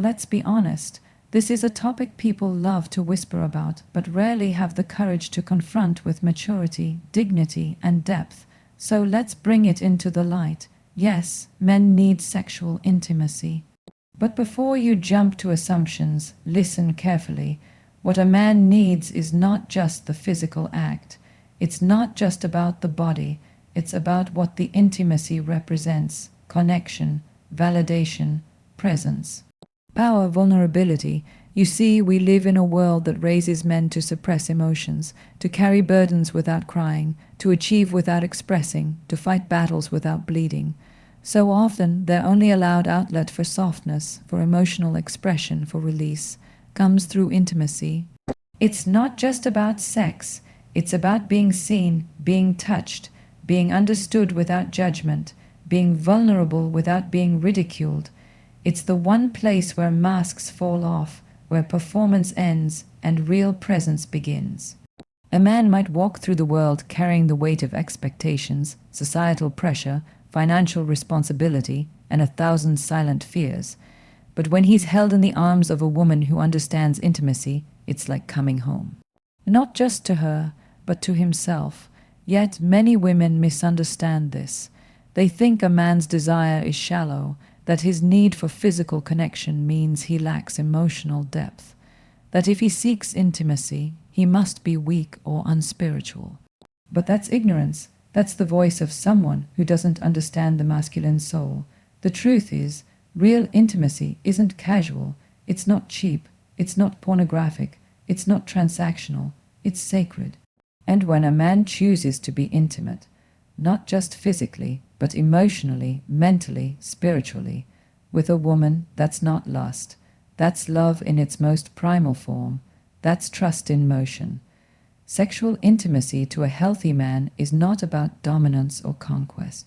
Let's be honest, this is a topic people love to whisper about, but rarely have the courage to confront with maturity, dignity, and depth. So let's bring it into the light. Yes, men need sexual intimacy. But before you jump to assumptions, listen carefully. What a man needs is not just the physical act. It's not just about the body. It's about what the intimacy represents: connection, validation, presence. Power, vulnerability. You see, we live in a world that raises men to suppress emotions, to carry burdens without crying, to achieve without expressing, to fight battles without bleeding. So often, their only allowed outlet for softness, for emotional expression, for release, comes through intimacy. It's not just about sex. It's about being seen, being touched, being understood without judgment, being vulnerable without being ridiculed. It's the one place where masks fall off, where performance ends and real presence begins. A man might walk through the world carrying the weight of expectations, societal pressure, financial responsibility, and 1,000 silent fears. But when he's held in the arms of a woman who understands intimacy, it's like coming home. Not just to her, but to himself. Yet many women misunderstand this. They think a man's desire is shallow, that his need for physical connection means he lacks emotional depth, that if he seeks intimacy, he must be weak or unspiritual. But that's ignorance. That's the voice of someone who doesn't understand the masculine soul. The truth is, real intimacy isn't casual, it's not cheap, it's not pornographic, it's not transactional, it's sacred. And when a man chooses to be intimate, not just physically, but emotionally, mentally, spiritually, with a woman, that's not lust. That's love in its most primal form. That's trust in motion. Sexual intimacy to a healthy man is not about dominance or conquest.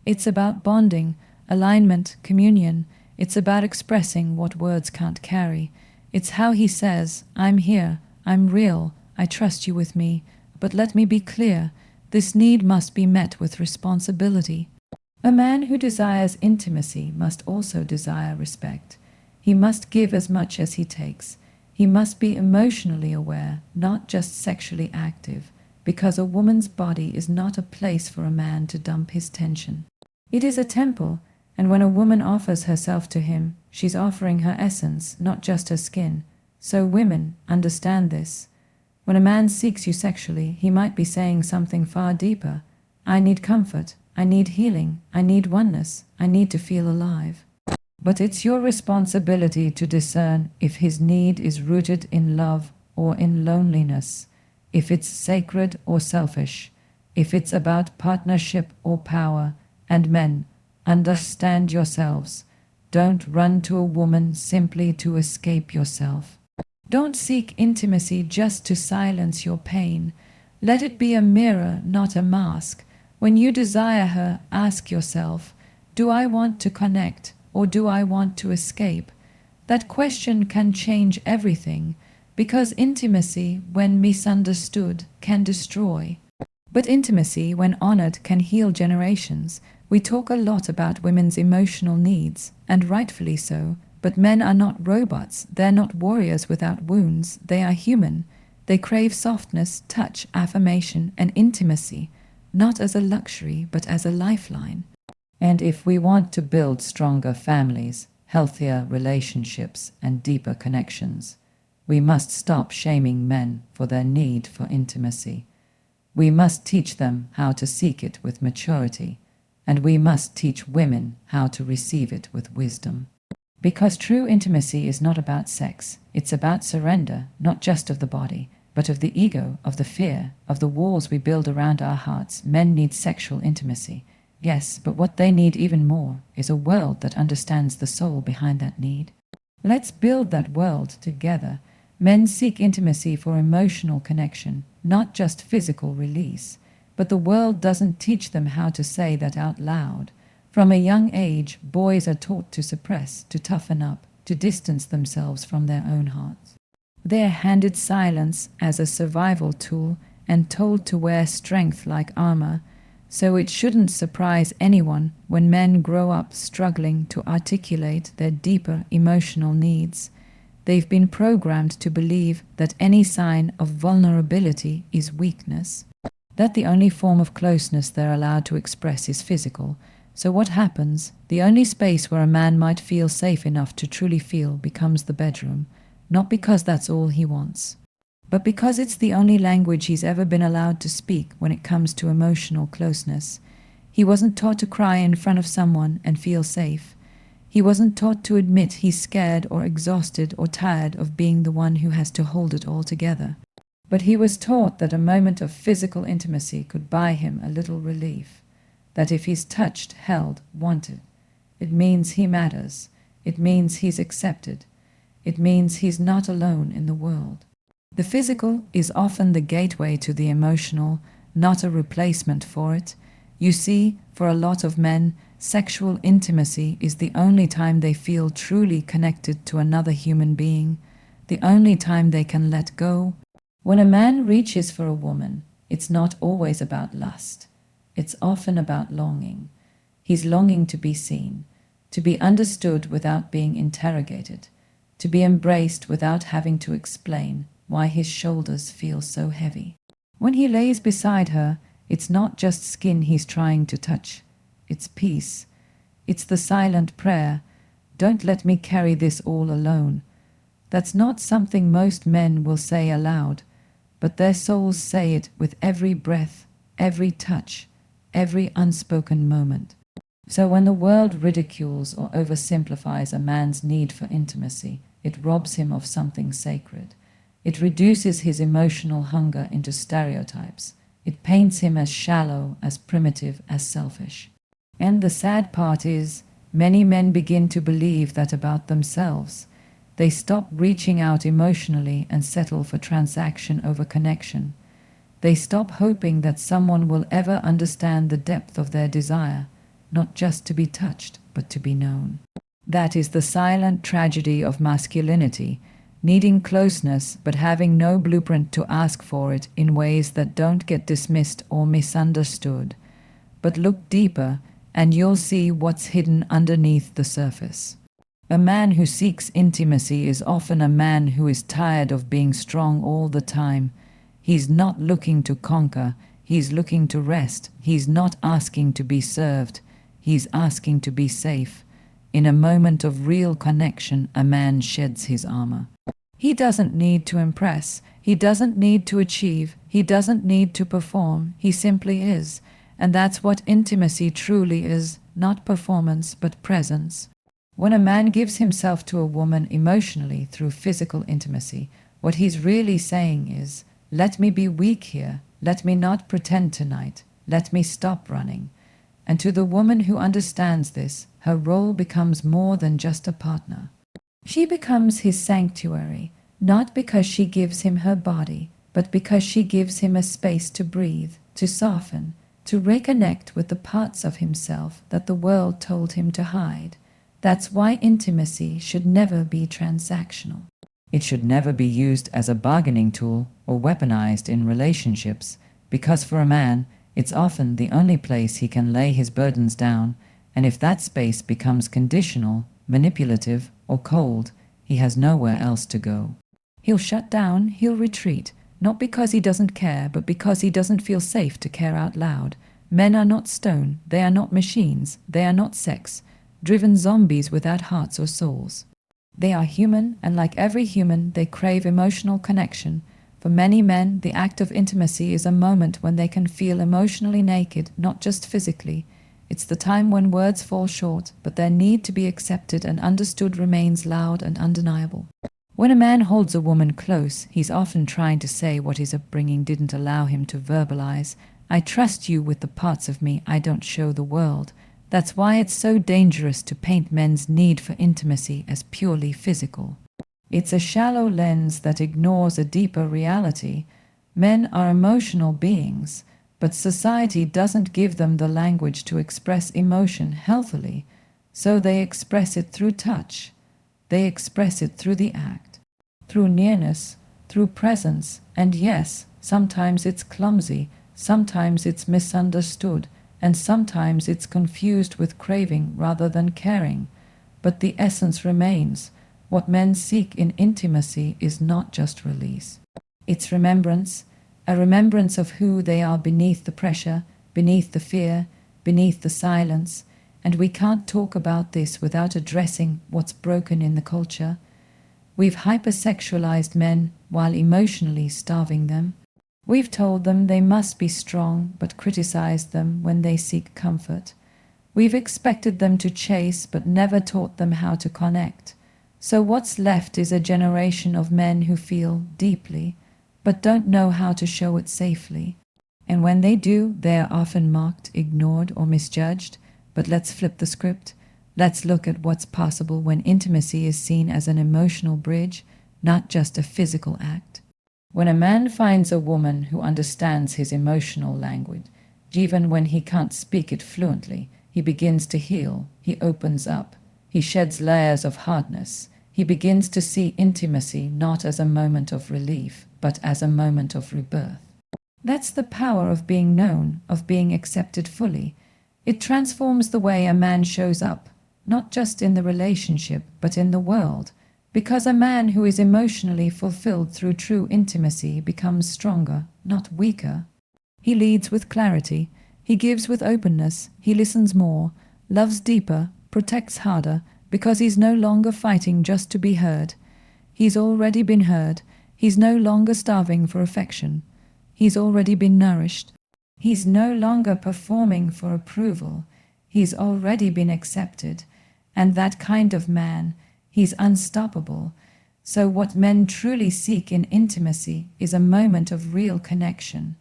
It's about bonding, alignment, communion. It's about expressing what words can't carry. It's how he says, "I'm here, I'm real, I trust you with me, but let me be clear, this need must be met with responsibility." A man who desires intimacy must also desire respect. He must give as much as he takes. He must be emotionally aware, not just sexually active, because a woman's body is not a place for a man to dump his tension. It is a temple, and when a woman offers herself to him, she's offering her essence, not just her skin. So women, understand this. When a man seeks you sexually, he might be saying something far deeper. I need comfort, I need healing, I need oneness, I need to feel alive. But it's your responsibility to discern if his need is rooted in love or in loneliness, if it's sacred or selfish, if it's about partnership or power. And men, understand yourselves. Don't run to a woman simply to escape yourself. Don't seek intimacy just to silence your pain. Let it be a mirror, not a mask. When you desire her, ask yourself, do I want to connect or do I want to escape? That question can change everything, because intimacy, when misunderstood, can destroy. But intimacy, when honored, can heal generations. We talk a lot about women's emotional needs, and rightfully so, but men are not robots. They're not warriors without wounds. They are human. They crave softness, touch, affirmation, and intimacy, not as a luxury, but as a lifeline. And if we want to build stronger families, healthier relationships, and deeper connections, we must stop shaming men for their need for intimacy. We must teach them how to seek it with maturity, and we must teach women how to receive it with wisdom. Because true intimacy is not about sex, it's about surrender, not just of the body, but of the ego, of the fear, of the walls we build around our hearts. Men need sexual intimacy. Yes, but what they need even more is a world that understands the soul behind that need. Let's build that world together. Men seek intimacy for emotional connection, not just physical release. But the world doesn't teach them how to say that out loud. From a young age, boys are taught to suppress, to toughen up, to distance themselves from their own hearts. They are handed silence as a survival tool and told to wear strength like armor. So it shouldn't surprise anyone when men grow up struggling to articulate their deeper emotional needs. They've been programmed to believe that any sign of vulnerability is weakness, that the only form of closeness they're allowed to express is physical. So what happens? The only space where a man might feel safe enough to truly feel becomes the bedroom, not because that's all he wants, but because it's the only language he's ever been allowed to speak when it comes to emotional closeness. He wasn't taught to cry in front of someone and feel safe. He wasn't taught to admit he's scared or exhausted or tired of being the one who has to hold it all together. But he was taught that a moment of physical intimacy could buy him a little relief, that if he's touched, held, wanted, it means he matters, it means he's accepted, it means he's not alone in the world. The physical is often the gateway to the emotional, not a replacement for it. You see, for a lot of men, sexual intimacy is the only time they feel truly connected to another human being, the only time they can let go. When a man reaches for a woman, it's not always about lust. It's often about longing. He's longing to be seen, to be understood without being interrogated, to be embraced without having to explain why his shoulders feel so heavy. When he lays beside her, it's not just skin he's trying to touch. It's peace. It's the silent prayer, "Don't let me carry this all alone." That's not something most men will say aloud, but their souls say it with every breath, every touch, every unspoken moment. So when the world ridicules or oversimplifies a man's need for intimacy, it robs him of something sacred. It reduces his emotional hunger into stereotypes. It paints him as shallow, as primitive, as selfish. And the sad part is, many men begin to believe that about themselves. They stop reaching out emotionally and settle for transaction over connection. They stop hoping that someone will ever understand the depth of their desire, not just to be touched, but to be known. That is the silent tragedy of masculinity, needing closeness but having no blueprint to ask for it in ways that don't get dismissed or misunderstood. But look deeper and you'll see what's hidden underneath the surface. A man who seeks intimacy is often a man who is tired of being strong all the time. He's not looking to conquer, he's looking to rest. He's not asking to be served, he's asking to be safe. In a moment of real connection, a man sheds his armor. He doesn't need to impress, he doesn't need to achieve, he doesn't need to perform, he simply is. And that's what intimacy truly is, not performance but presence. When a man gives himself to a woman emotionally through physical intimacy, what he's really saying is, "Let me be weak here, let me not pretend tonight, let me stop running." And to the woman who understands this, her role becomes more than just a partner. She becomes his sanctuary, not because she gives him her body, but because she gives him a space to breathe, to soften, to reconnect with the parts of himself that the world told him to hide. That's why intimacy should never be transactional. It should never be used as a bargaining tool or weaponized in relationships, because for a man, it's often the only place he can lay his burdens down, and if that space becomes conditional, manipulative, or cold, he has nowhere else to go. He'll shut down, he'll retreat, not because he doesn't care, but because he doesn't feel safe to care out loud. Men are not stone, they are not machines, they are not sex-driven zombies without hearts or souls. They are human, and like every human, they crave emotional connection. For many men, the act of intimacy is a moment when they can feel emotionally naked, not just physically. It's the time when words fall short, but their need to be accepted and understood remains loud and undeniable. When a man holds a woman close, he's often trying to say what his upbringing didn't allow him to verbalize. "I trust you with the parts of me I don't show the world." That's why it's so dangerous to paint men's need for intimacy as purely physical. It's a shallow lens that ignores a deeper reality. Men are emotional beings, but society doesn't give them the language to express emotion healthily, so they express it through touch. They express it through the act, through nearness, through presence, and yes, sometimes it's clumsy, sometimes it's misunderstood, and sometimes it's confused with craving rather than caring. But the essence remains. What men seek in intimacy is not just release. It's remembrance, a remembrance of who they are beneath the pressure, beneath the fear, beneath the silence. And we can't talk about this without addressing what's broken in the culture. We've hypersexualized men while emotionally starving them. We've told them they must be strong, but criticized them when they seek comfort. We've expected them to chase, but never taught them how to connect. So what's left is a generation of men who feel deeply, but don't know how to show it safely. And when they do, they are often mocked, ignored, or misjudged. But let's flip the script. Let's look at what's possible when intimacy is seen as an emotional bridge, not just a physical act. When a man finds a woman who understands his emotional language, even when he can't speak it fluently, he begins to heal, he opens up, he sheds layers of hardness. He begins to see intimacy not as a moment of relief, but as a moment of rebirth. That's the power of being known, of being accepted fully. It transforms the way a man shows up, not just in the relationship, but in the world. Because a man who is emotionally fulfilled through true intimacy becomes stronger, not weaker. He leads with clarity, he gives with openness, he listens more, loves deeper, protects harder, because he's no longer fighting just to be heard. He's already been heard. He's no longer starving for affection. He's already been nourished. He's no longer performing for approval. He's already been accepted. And that kind of man, he's unstoppable. So what men truly seek in intimacy is a moment of real connection,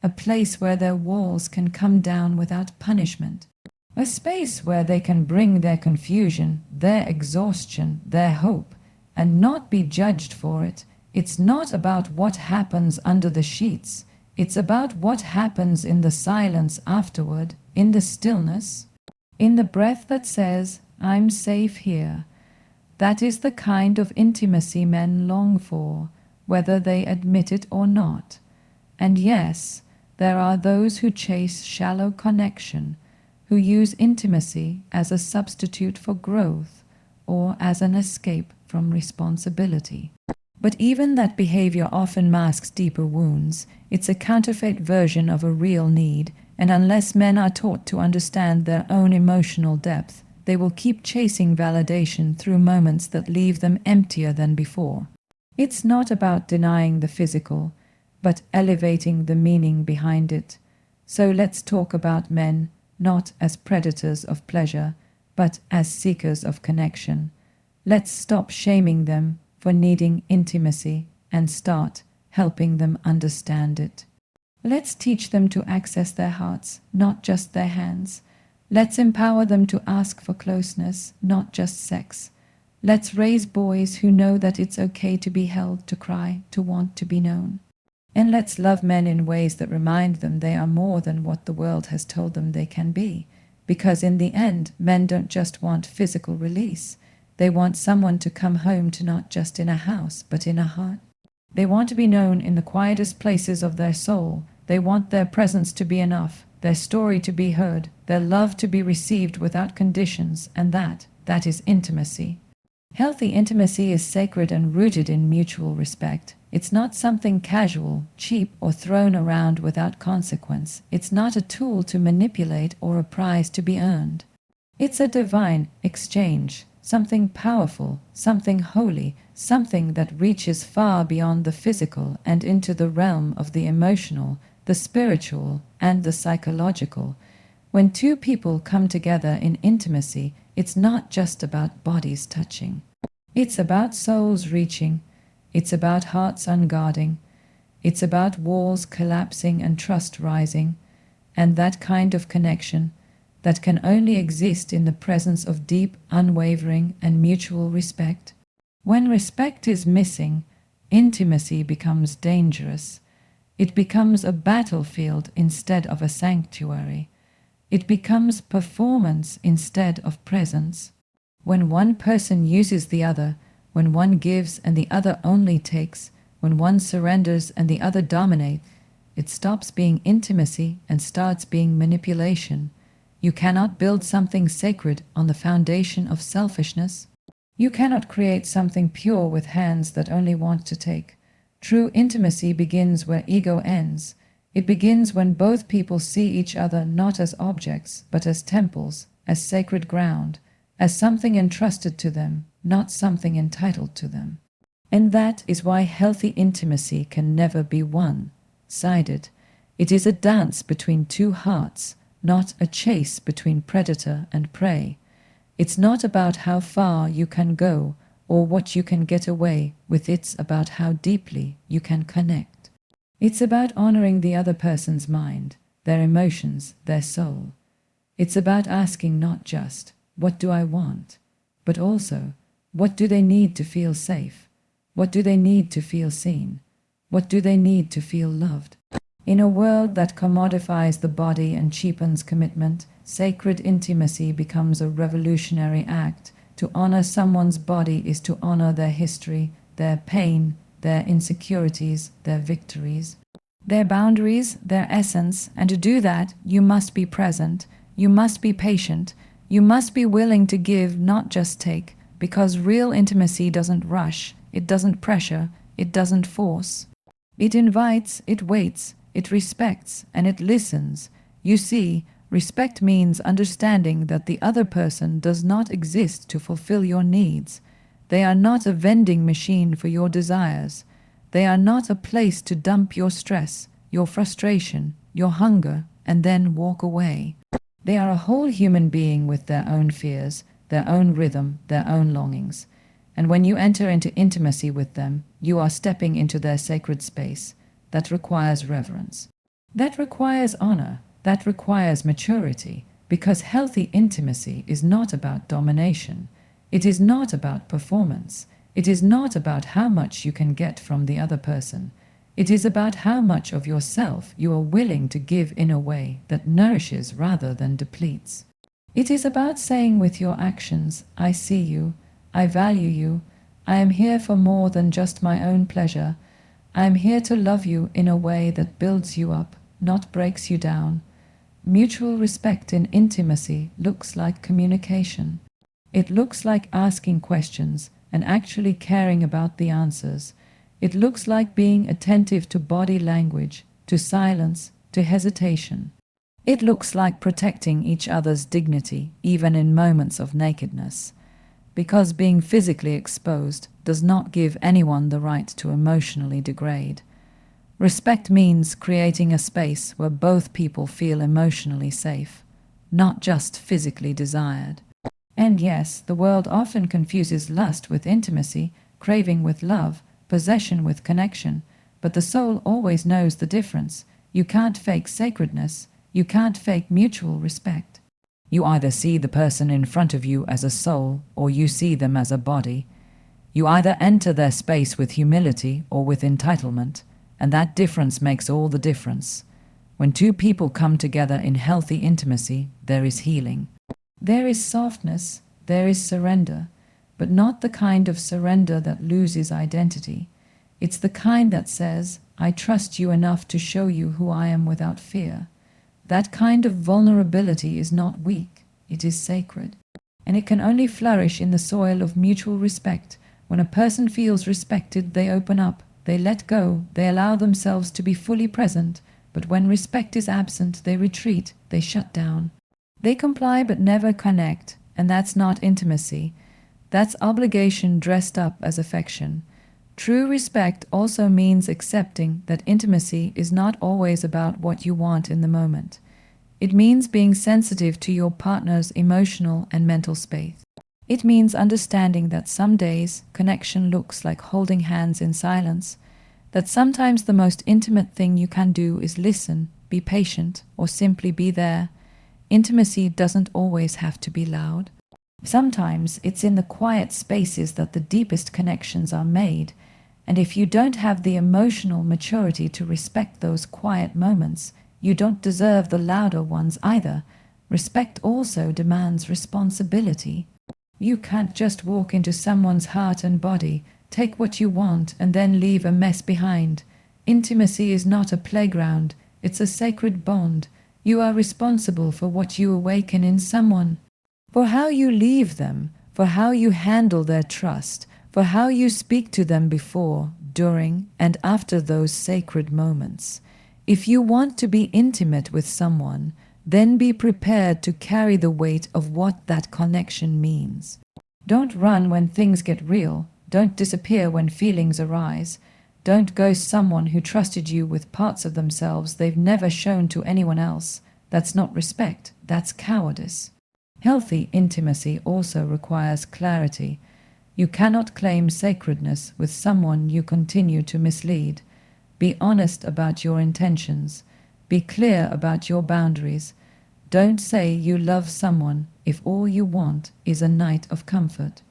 a place where their walls can come down without punishment, a space where they can bring their confusion, their exhaustion, their hope, and not be judged for it. It's not about what happens under the sheets. It's about what happens in the silence afterward, in the stillness, in the breath that says, "I'm safe here." That is the kind of intimacy men long for, whether they admit it or not. And yes, there are those who chase shallow connection, who use intimacy as a substitute for growth or as an escape from responsibility. But even that behavior often masks deeper wounds. It's a counterfeit version of a real need, and unless men are taught to understand their own emotional depth, they will keep chasing validation through moments that leave them emptier than before. It's not about denying the physical, but elevating the meaning behind it. So let's talk about men, not as predators of pleasure, but as seekers of connection. Let's stop shaming them for needing intimacy and start helping them understand it. Let's teach them to access their hearts, not just their hands. Let's empower them to ask for closeness, not just sex. Let's raise boys who know that it's okay to be held, to cry, to want to be known. And let's love men in ways that remind them they are more than what the world has told them they can be. Because in the end, men don't just want physical release. They want someone to come home to, not just in a house, but in a heart. They want to be known in the quietest places of their soul. They want their presence to be enough, their story to be heard, their love to be received without conditions, and that is intimacy. Healthy intimacy is sacred and rooted in mutual respect. It's not something casual, cheap, or thrown around without consequence. It's not a tool to manipulate or a prize to be earned. It's a divine exchange, something powerful, something holy, something that reaches far beyond the physical and into the realm of the emotional, the spiritual, and the psychological. When two people come together in intimacy, it's not just about bodies touching. It's about souls reaching. It's about hearts unguarding. It's about walls collapsing and trust rising. And that kind of connection that can only exist in the presence of deep, unwavering, and mutual respect. When respect is missing, intimacy becomes dangerous. It becomes a battlefield instead of a sanctuary. It becomes performance instead of presence. When one person uses the other, when one gives and the other only takes, when one surrenders and the other dominates, It stops being intimacy and starts being manipulation. You cannot build something sacred on the foundation of selfishness. You cannot create something pure with hands that only want to take. True intimacy begins where ego ends. It begins when both people see each other not as objects, but as temples, as sacred ground, as something entrusted to them, not something entitled to them. And that is why healthy intimacy can never be one-sided. It is a dance between two hearts, not a chase between predator and prey. It's not about how far you can go or what you can get away with, it's about how deeply you can connect. It's about honoring the other person's mind, their emotions, their soul. It's about asking not just, what do I want? But also, what do they need to feel safe? What do they need to feel seen? What do they need to feel loved? In a world that commodifies the body and cheapens commitment, sacred intimacy becomes a revolutionary act. To honor someone's body is to honor their history, their pain, their insecurities, their victories, their boundaries, their essence, and to do that, you must be present, you must be patient, you must be willing to give, not just take, because real intimacy doesn't rush, it doesn't pressure, it doesn't force. It invites, it waits, it respects, and it listens. You see, respect means understanding that the other person does not exist to fulfill your needs. They are not a vending machine for your desires. They are not a place to dump your stress, your frustration, your hunger, and then walk away. They are a whole human being with their own fears, their own rhythm, their own longings. And when you enter into intimacy with them, you are stepping into their sacred space. That requires reverence. That requires honor. That requires maturity. Because healthy intimacy is not about domination. It is not about performance. It is not about how much you can get from the other person. It is about how much of yourself you are willing to give in a way that nourishes rather than depletes. It is about saying with your actions, I see you, I value you, I am here for more than just my own pleasure. I am here to love you in a way that builds you up, not breaks you down. Mutual respect in intimacy looks like communication. It looks like asking questions and actually caring about the answers. It looks like being attentive to body language, to silence, to hesitation. It looks like protecting each other's dignity, even in moments of nakedness. Because being physically exposed does not give anyone the right to emotionally degrade. Respect means creating a space where both people feel emotionally safe, not just physically desired. And yes, the world often confuses lust with intimacy, craving with love, possession with connection, but the soul always knows the difference. You can't fake sacredness, you can't fake mutual respect. You either see the person in front of you as a soul, or you see them as a body. You either enter their space with humility or with entitlement, and that difference makes all the difference. When two people come together in healthy intimacy, there is healing. There is softness, there is surrender, but not the kind of surrender that loses identity. It's the kind that says, I trust you enough to show you who I am without fear. That kind of vulnerability is not weak, it is sacred. And it can only flourish in the soil of mutual respect. When a person feels respected, they open up, they let go, they allow themselves to be fully present. But when respect is absent, they retreat, they shut down. They comply but never connect, and that's not intimacy. That's obligation dressed up as affection. True respect also means accepting that intimacy is not always about what you want in the moment. It means being sensitive to your partner's emotional and mental space. It means understanding that some days connection looks like holding hands in silence, that sometimes the most intimate thing you can do is listen, be patient, or simply be there. Intimacy doesn't always have to be loud. Sometimes it's in the quiet spaces that the deepest connections are made, and if you don't have the emotional maturity to respect those quiet moments, you don't deserve the louder ones either. Respect also demands responsibility. You can't just walk into someone's heart and body, take what you want, and then leave a mess behind. Intimacy is not a playground, it's a sacred bond. You are responsible for what you awaken in someone, for how you leave them, for how you handle their trust, for how you speak to them before, during, and after those sacred moments. If you want to be intimate with someone, then be prepared to carry the weight of what that connection means. Don't run when things get real. Don't disappear when feelings arise. Don't ghost someone who trusted you with parts of themselves they've never shown to anyone else. That's not respect, that's cowardice. Healthy intimacy also requires clarity. You cannot claim sacredness with someone you continue to mislead. Be honest about your intentions. Be clear about your boundaries. Don't say you love someone if all you want is a night of comfort.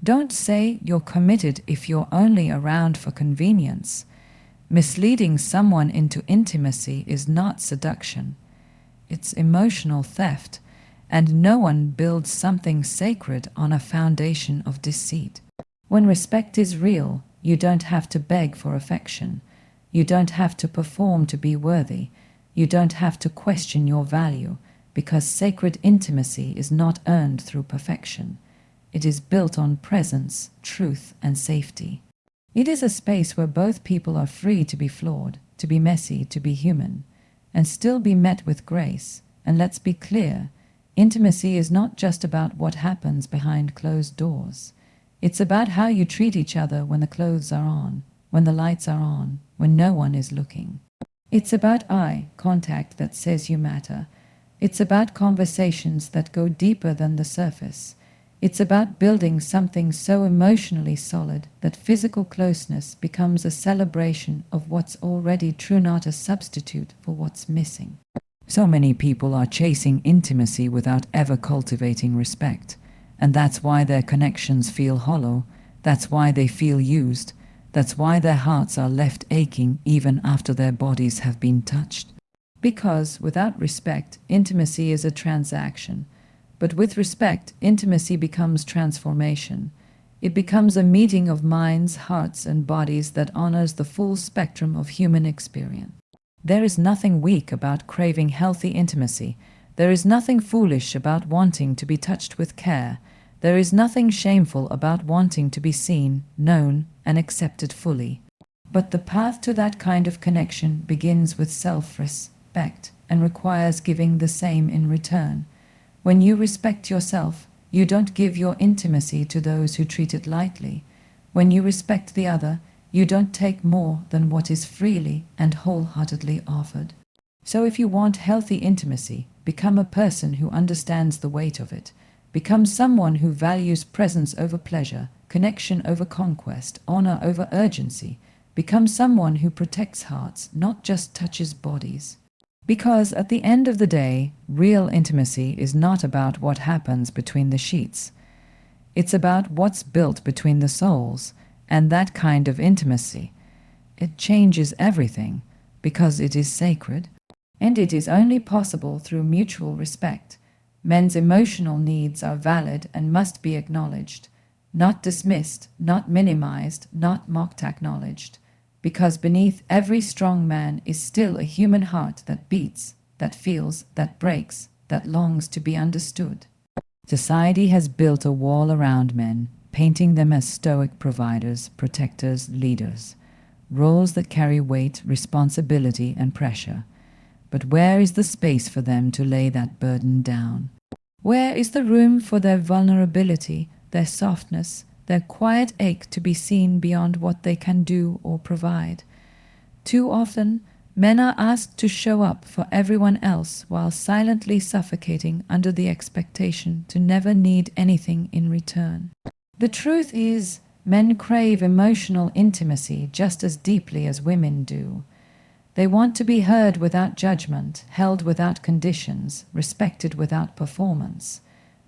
Don't say you're committed if you're only around for convenience. Misleading someone into intimacy is not seduction. It's emotional theft, and no one builds something sacred on a foundation of deceit. When respect is real, you don't have to beg for affection. You don't have to perform to be worthy. You don't have to question your value, because sacred intimacy is not earned through perfection. It is built on presence, truth, and safety. It is a space where both people are free to be flawed, to be messy, to be human, and still be met with grace. And let's be clear, intimacy is not just about what happens behind closed doors. It's about how you treat each other when the clothes are on, when the lights are on, when no one is looking. It's about eye contact that says you matter. It's about conversations that go deeper than the surface. It's about building something so emotionally solid that physical closeness becomes a celebration of what's already true, not a substitute for what's missing. So many people are chasing intimacy without ever cultivating respect, and that's why their connections feel hollow. That's why they feel used. That's why their hearts are left aching even after their bodies have been touched. Because without respect, intimacy is a transaction. But with respect, intimacy becomes transformation. It becomes a meeting of minds, hearts, and bodies that honors the full spectrum of human experience. There is nothing weak about craving healthy intimacy. There is nothing foolish about wanting to be touched with care. There is nothing shameful about wanting to be seen, known, and accepted fully. But the path to that kind of connection begins with self-respect and requires giving the same in return. When you respect yourself, you don't give your intimacy to those who treat it lightly. When you respect the other, you don't take more than what is freely and wholeheartedly offered. So if you want healthy intimacy, become a person who understands the weight of it. Become someone who values presence over pleasure, connection over conquest, honor over urgency. Become someone who protects hearts, not just touches bodies. Because at the end of the day, real intimacy is not about what happens between the sheets. It's about what's built between the souls, and that kind of intimacy. It changes everything, because it is sacred, and it is only possible through mutual respect. Men's emotional needs are valid and must be acknowledged, not dismissed, not minimized, not mocked-acknowledged. Because beneath every strong man is still a human heart that beats, that feels, that breaks, that longs to be understood. Society has built a wall around men, painting them as stoic providers, protectors, leaders, roles that carry weight, responsibility, and pressure. But where is the space for them to lay that burden down? Where is the room for their vulnerability, their softness, their quiet ache to be seen beyond what they can do or provide? Too often, men are asked to show up for everyone else while silently suffocating under the expectation to never need anything in return. The truth is, men crave emotional intimacy just as deeply as women do. They want to be heard without judgment, held without conditions, respected without performance.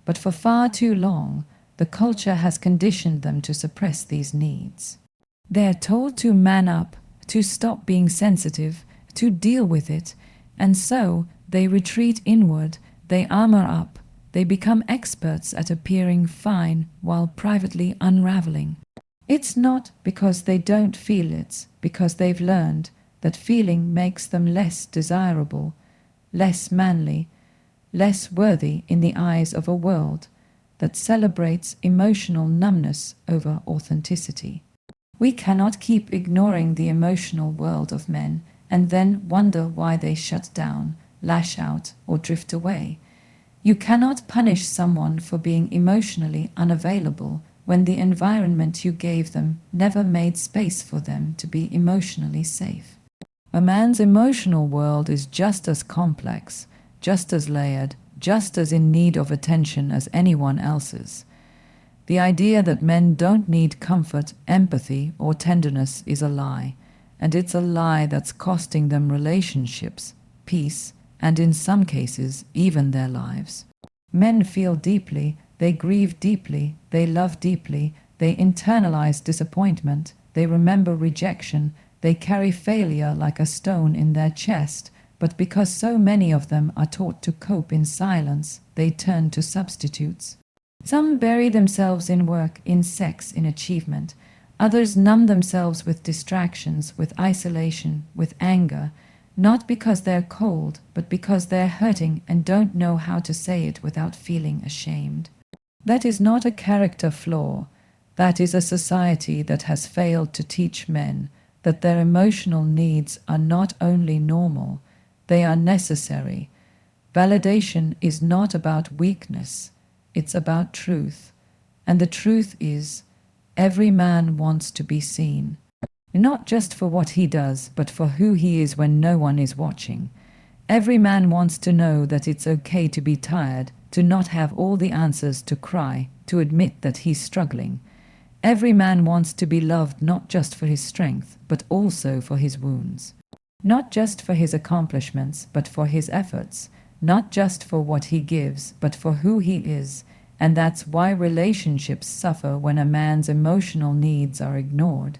But for far too long, the culture has conditioned them to suppress these needs. They are told to man up, to stop being sensitive, to deal with it, and so they retreat inward, they armor up, they become experts at appearing fine while privately unraveling. It's not because they don't feel it, because they've learned that feeling makes them less desirable, less manly, less worthy in the eyes of a world that celebrates emotional numbness over authenticity. We cannot keep ignoring the emotional world of men and then wonder why they shut down, lash out, or drift away. You cannot punish someone for being emotionally unavailable when the environment you gave them never made space for them to be emotionally safe. A man's emotional world is just as complex, just as layered, just as in need of attention as anyone else's. The idea that men don't need comfort, empathy, or tenderness is a lie, and it's a lie that's costing them relationships, peace, and in some cases, even their lives. Men feel deeply, they grieve deeply, they love deeply, they internalize disappointment, they remember rejection, they carry failure like a stone in their chest, but because so many of them are taught to cope in silence, they turn to substitutes. Some bury themselves in work, in sex, in achievement. Others numb themselves with distractions, with isolation, with anger, not because they're cold, but because they're hurting and don't know how to say it without feeling ashamed. That is not a character flaw. That is a society that has failed to teach men that their emotional needs are not only normal, they are necessary. Validation is not about weakness, it's about truth. And the truth is, every man wants to be seen. Not just for what he does, but for who he is when no one is watching. Every man wants to know that it's okay to be tired, to not have all the answers, to cry, to admit that he's struggling. Every man wants to be loved not just for his strength, but also for his wounds. Not just for his accomplishments, but for his efforts. Not just for what he gives, but for who he is. And that's why relationships suffer when a man's emotional needs are ignored.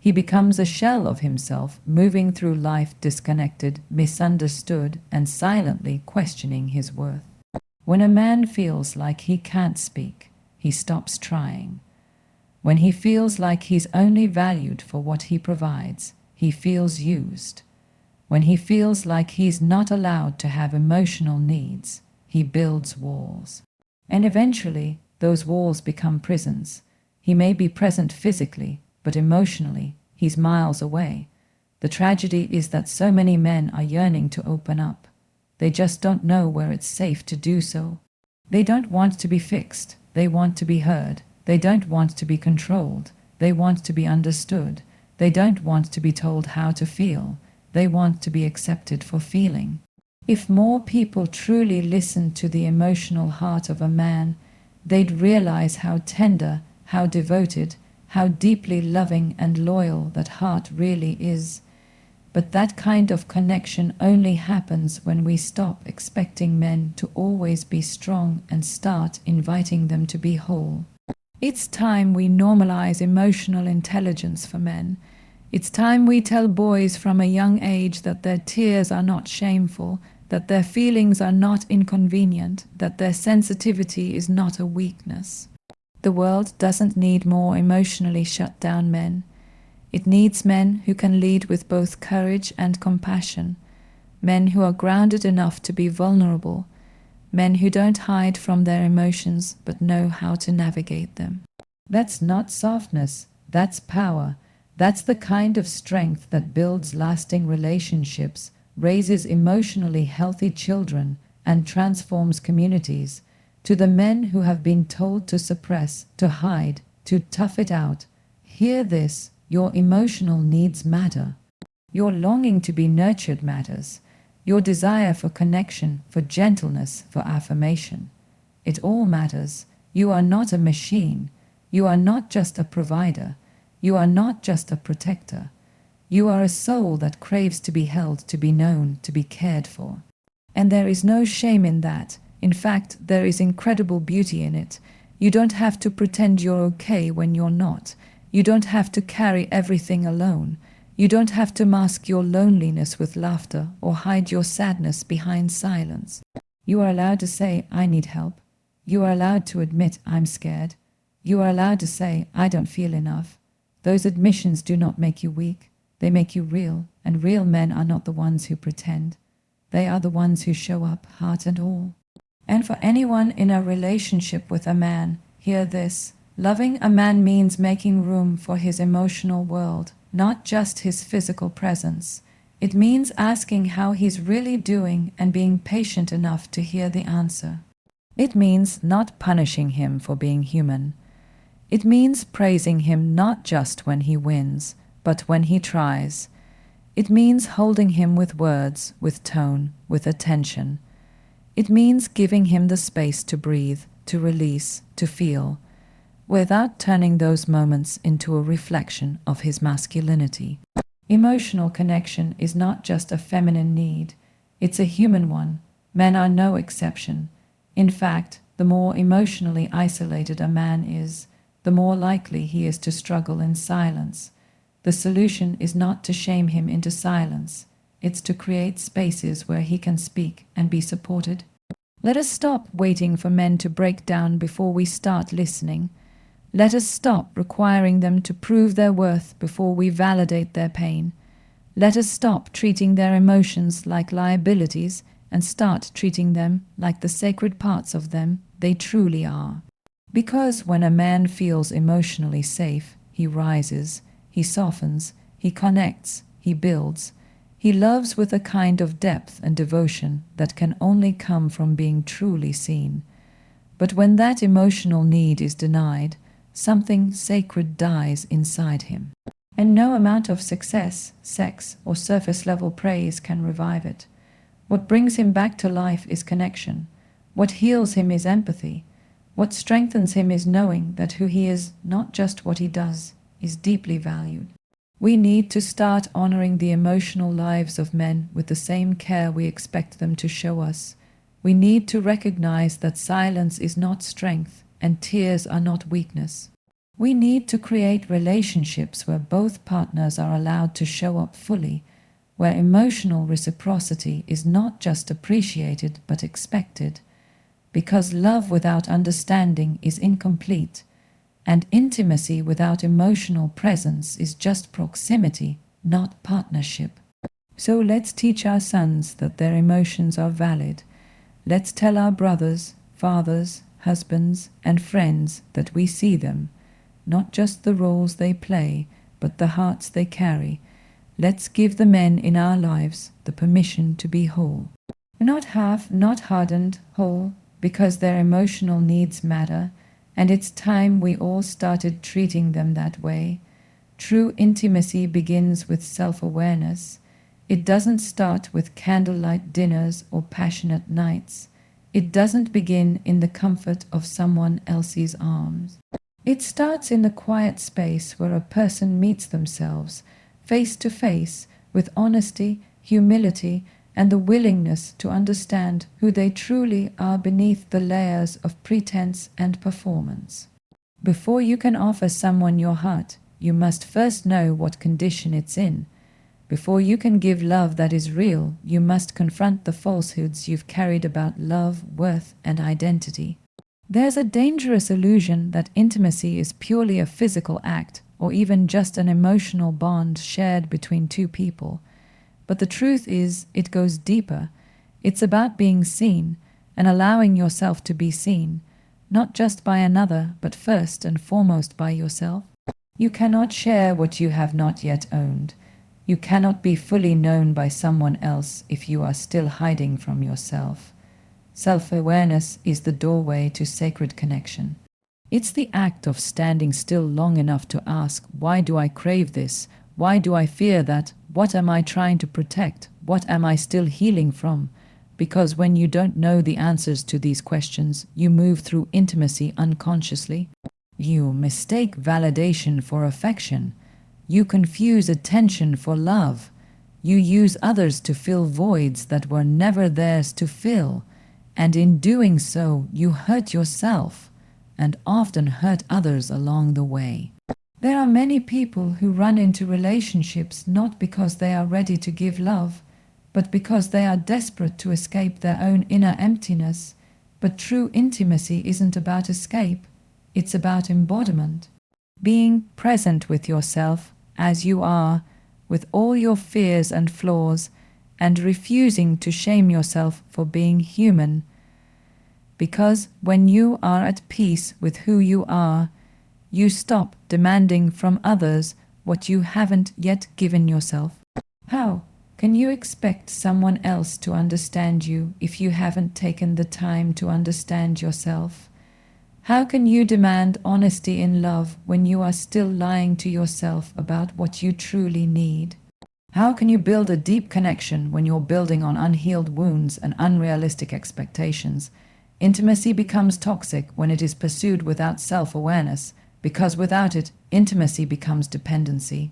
He becomes a shell of himself, moving through life disconnected, misunderstood, and silently questioning his worth. When a man feels like he can't speak, he stops trying. When he feels like he's only valued for what he provides, he feels used. When he feels like he's not allowed to have emotional needs, he builds walls. And eventually, those walls become prisons. He may be present physically, but emotionally, he's miles away. The tragedy is that so many men are yearning to open up. They just don't know where it's safe to do so. They don't want to be fixed. They want to be heard. They don't want to be controlled. They want to be understood. They don't want to be told how to feel. They want to be accepted for feeling. If more people truly listened to the emotional heart of a man, they'd realize how tender, how devoted, how deeply loving and loyal that heart really is. But that kind of connection only happens when we stop expecting men to always be strong and start inviting them to be whole. It's time we normalize emotional intelligence for men. It's time we tell boys from a young age that their tears are not shameful, that their feelings are not inconvenient, that their sensitivity is not a weakness. The world doesn't need more emotionally shut down men. It needs men who can lead with both courage and compassion, men who are grounded enough to be vulnerable, men who don't hide from their emotions but know how to navigate them. That's not softness, that's power. That's the kind of strength that builds lasting relationships, raises emotionally healthy children, and transforms communities. To the men who have been told to suppress, to hide, to tough it out, hear this: your emotional needs matter. Your longing to be nurtured matters. Your desire for connection, for gentleness, for affirmation. It all matters. You are not a machine. You are not just a provider. You are not just a protector. You are a soul that craves to be held, to be known, to be cared for. And there is no shame in that. In fact, there is incredible beauty in it. You don't have to pretend you're okay when you're not. You don't have to carry everything alone. You don't have to mask your loneliness with laughter or hide your sadness behind silence. You are allowed to say, I need help. You are allowed to admit, I'm scared. You are allowed to say, I don't feel enough. Those admissions do not make you weak. They make you real, and real men are not the ones who pretend. They are the ones who show up, heart and all. And for anyone in a relationship with a man, hear this. Loving a man means making room for his emotional world, not just his physical presence. It means asking how he's really doing and being patient enough to hear the answer. It means not punishing him for being human. It means praising him not just when he wins, but when he tries. It means holding him with words, with tone, with attention. It means giving him the space to breathe, to release, to feel, without turning those moments into a reflection of his masculinity. Emotional connection is not just a feminine need, it's a human one. Men are no exception. In fact, the more emotionally isolated a man is, the more likely he is to struggle in silence. The solution is not to shame him into silence. It's to create spaces where he can speak and be supported. Let us stop waiting for men to break down before we start listening. Let us stop requiring them to prove their worth before we validate their pain. Let us stop treating their emotions like liabilities and start treating them like the sacred parts of them they truly are. Because when a man feels emotionally safe, he rises, he softens, he connects, he builds. He loves with a kind of depth and devotion that can only come from being truly seen. But when that emotional need is denied, something sacred dies inside him. And no amount of success, sex, or surface-level praise can revive it. What brings him back to life is connection. What heals him is empathy. What strengthens him is knowing that who he is, not just what he does, is deeply valued. We need to start honoring the emotional lives of men with the same care we expect them to show us. We need to recognize that silence is not strength and tears are not weakness. We need to create relationships where both partners are allowed to show up fully, where emotional reciprocity is not just appreciated but expected, because love without understanding is incomplete. And intimacy without emotional presence is just proximity, not partnership. So let's teach our sons that their emotions are valid. Let's tell our brothers, fathers, husbands, and friends that we see them, not just the roles they play, but the hearts they carry. Let's give the men in our lives the permission to be whole. Not half, not hardened, whole, because their emotional needs matter. And it's time we all started treating them that way. True intimacy begins with self-awareness. It doesn't start with candlelight dinners or passionate nights. It doesn't begin in the comfort of someone else's arms. It starts in the quiet space where a person meets themselves, face to face, with honesty, humility, and the willingness to understand who they truly are beneath the layers of pretense and performance. Before you can offer someone your heart, you must first know what condition it's in. Before you can give love that is real, you must confront the falsehoods you've carried about love, worth, and identity. There's a dangerous illusion that intimacy is purely a physical act, or even just an emotional bond shared between two people. But the truth is, it goes deeper. It's about being seen and allowing yourself to be seen, not just by another, but first and foremost by yourself. You cannot share what you have not yet owned. You cannot be fully known by someone else if you are still hiding from yourself. Self-awareness is the doorway to sacred connection. It's the act of standing still long enough to ask, why do I crave this? Why do I fear that? What am I trying to protect? What am I still healing from? Because when you don't know the answers to these questions, you move through intimacy unconsciously. You mistake validation for affection. You confuse attention for love. You use others to fill voids that were never theirs to fill. And in doing so, you hurt yourself and often hurt others along the way. There are many people who run into relationships not because they are ready to give love, but because they are desperate to escape their own inner emptiness. But true intimacy isn't about escape, it's about embodiment. Being present with yourself as you are, with all your fears and flaws, and refusing to shame yourself for being human. Because when you are at peace with who you are, you stop demanding from others what you haven't yet given yourself. How can you expect someone else to understand you if you haven't taken the time to understand yourself? How can you demand honesty in love when you are still lying to yourself about what you truly need? How can you build a deep connection when you're building on unhealed wounds and unrealistic expectations? Intimacy becomes toxic when it is pursued without self-awareness, because without it, intimacy becomes dependency.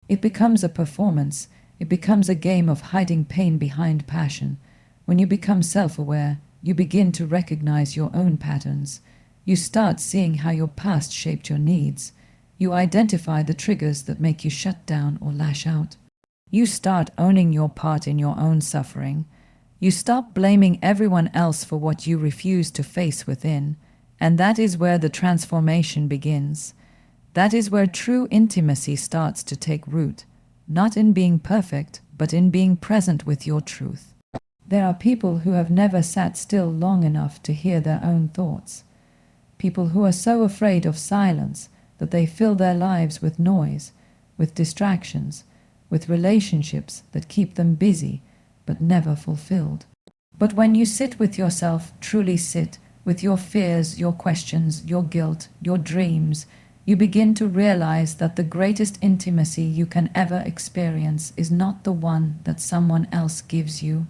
It becomes a performance. It becomes a game of hiding pain behind passion. When you become self-aware, you begin to recognize your own patterns. You start seeing how your past shaped your needs. You identify the triggers that make you shut down or lash out. You start owning your part in your own suffering. You stop blaming everyone else for what you refuse to face within, and that is where the transformation begins. That is where true intimacy starts to take root, not in being perfect, but in being present with your truth. There are people who have never sat still long enough to hear their own thoughts. People who are so afraid of silence that they fill their lives with noise, with distractions, with relationships that keep them busy but never fulfilled. But when you sit with yourself, truly sit, with your fears, your questions, your guilt, your dreams, you begin to realize that the greatest intimacy you can ever experience is not the one that someone else gives you.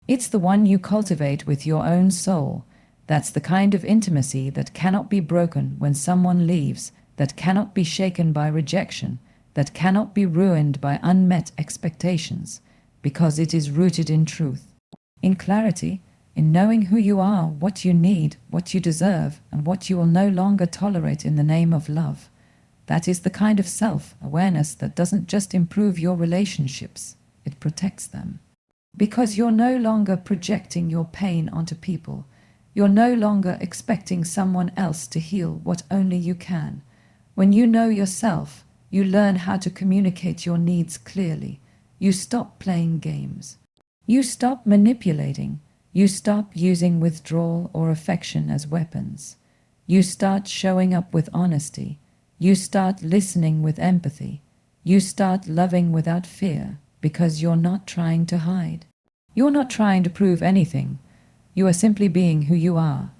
It's the one you cultivate with your own soul. That's the kind of intimacy that cannot be broken when someone leaves, that cannot be shaken by rejection, that cannot be ruined by unmet expectations, because it is rooted in truth, in clarity, in knowing who you are, what you need, what you deserve, and what you will no longer tolerate in the name of love. That is the kind of self-awareness that doesn't just improve your relationships, it protects them. Because you're no longer projecting your pain onto people. You're no longer expecting someone else to heal what only you can. When you know yourself, you learn how to communicate your needs clearly. You stop playing games. You stop manipulating. You stop using withdrawal or affection as weapons. You start showing up with honesty. You start listening with empathy. You start loving without fear, because you're not trying to hide. You're not trying to prove anything. You are simply being who you are,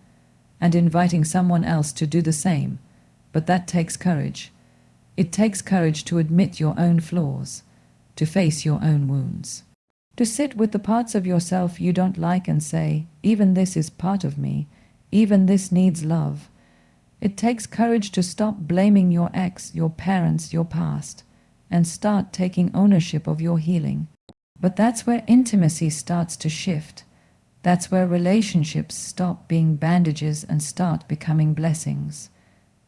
and inviting someone else to do the same. But that takes courage. It takes courage to admit your own flaws, to face your own wounds, to sit with the parts of yourself you don't like and say, even this is part of me, even this needs love. It takes courage to stop blaming your ex, your parents, your past, and start taking ownership of your healing. But that's where intimacy starts to shift. That's where relationships stop being bandages and start becoming blessings.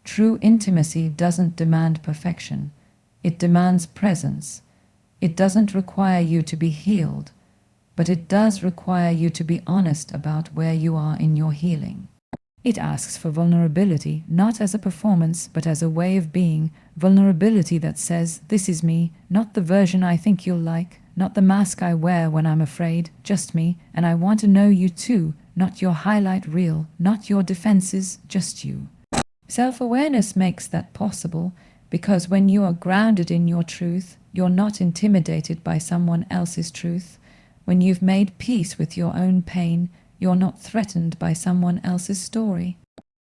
True intimacy doesn't demand perfection. It demands presence. It doesn't require you to be healed, but it does require you to be honest about where you are in your healing. It asks for vulnerability, not as a performance, but as a way of being. Vulnerability that says, this is me, not the version I think you'll like, not the mask I wear when I'm afraid, just me, and I want to know you too, not your highlight reel, not your defenses, just you. Self-awareness makes that possible, because when you are grounded in your truth, you're not intimidated by someone else's truth. When you've made peace with your own pain, you're not threatened by someone else's story.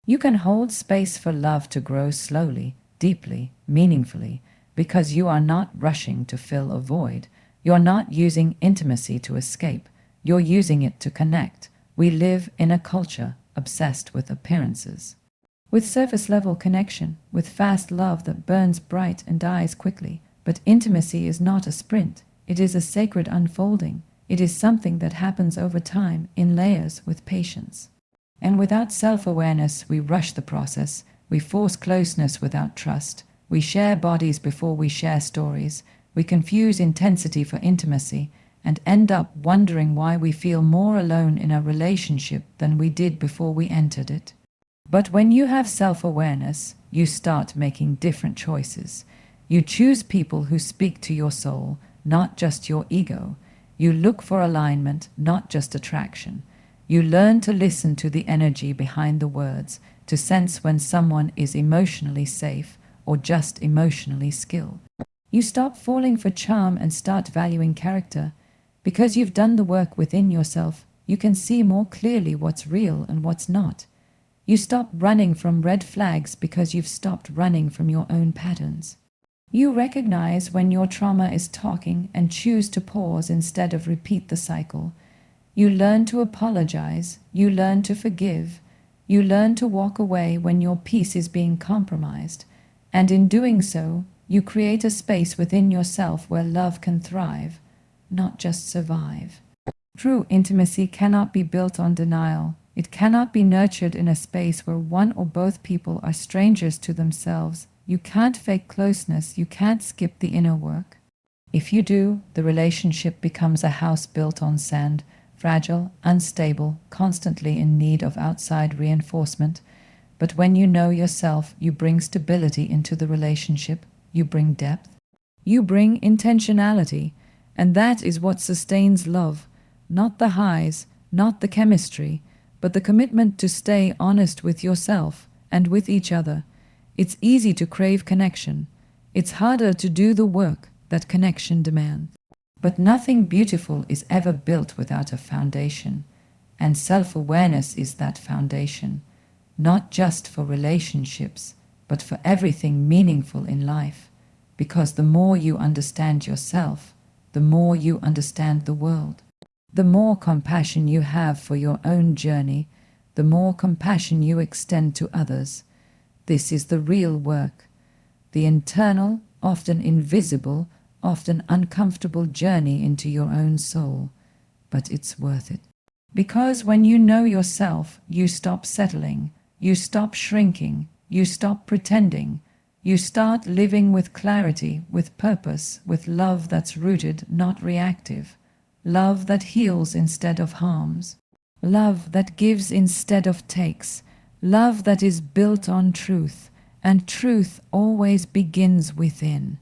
You can hold space for love to grow slowly, deeply, meaningfully, because you are not rushing to fill a void. You're not using intimacy to escape. You're using it to connect. We live in a culture obsessed with appearances, with surface-level connection, with fast love that burns bright and dies quickly. But intimacy is not a sprint. It is a sacred unfolding. It is something that happens over time, in layers, with patience. And without self-awareness, we rush the process. We force closeness without trust. We share bodies before we share stories. We confuse intensity for intimacy and end up wondering why we feel more alone in a relationship than we did before we entered it. But when you have self-awareness, you start making different choices. You choose people who speak to your soul, not just your ego. You look for alignment, not just attraction. You learn to listen to the energy behind the words, to sense when someone is emotionally safe or just emotionally skilled. You stop falling for charm and start valuing character. Because you've done the work within yourself, you can see more clearly what's real and what's not. You stop running from red flags because you've stopped running from your own patterns. You recognize when your trauma is talking and choose to pause instead of repeat the cycle. You learn to apologize. You learn to forgive. You learn to walk away when your peace is being compromised. And in doing so, you create a space within yourself where love can thrive, not just survive. True intimacy cannot be built on denial. It cannot be nurtured in a space where one or both people are strangers to themselves. You can't fake closeness. You can't skip the inner work. If you do, the relationship becomes a house built on sand, fragile, unstable, constantly in need of outside reinforcement. But when you know yourself, you bring stability into the relationship. You bring depth. You bring intentionality. And that is what sustains love. Not the highs, not the chemistry, but the commitment to stay honest with yourself and with each other. It's easy to crave connection. It's harder to do the work that connection demands. But nothing beautiful is ever built without a foundation. And self-awareness is that foundation, not just for relationships, but for everything meaningful in life. Because the more you understand yourself, the more you understand the world. The more compassion you have for your own journey, the more compassion you extend to others. This is the real work, the internal, often invisible, often uncomfortable journey into your own soul. But it's worth it. Because when you know yourself, you stop settling, you stop shrinking, you stop pretending, you start living with clarity, with purpose, with love that's rooted, not reactive. Love that heals instead of harms. Love that gives instead of takes. Love that is built on truth. And truth always begins within.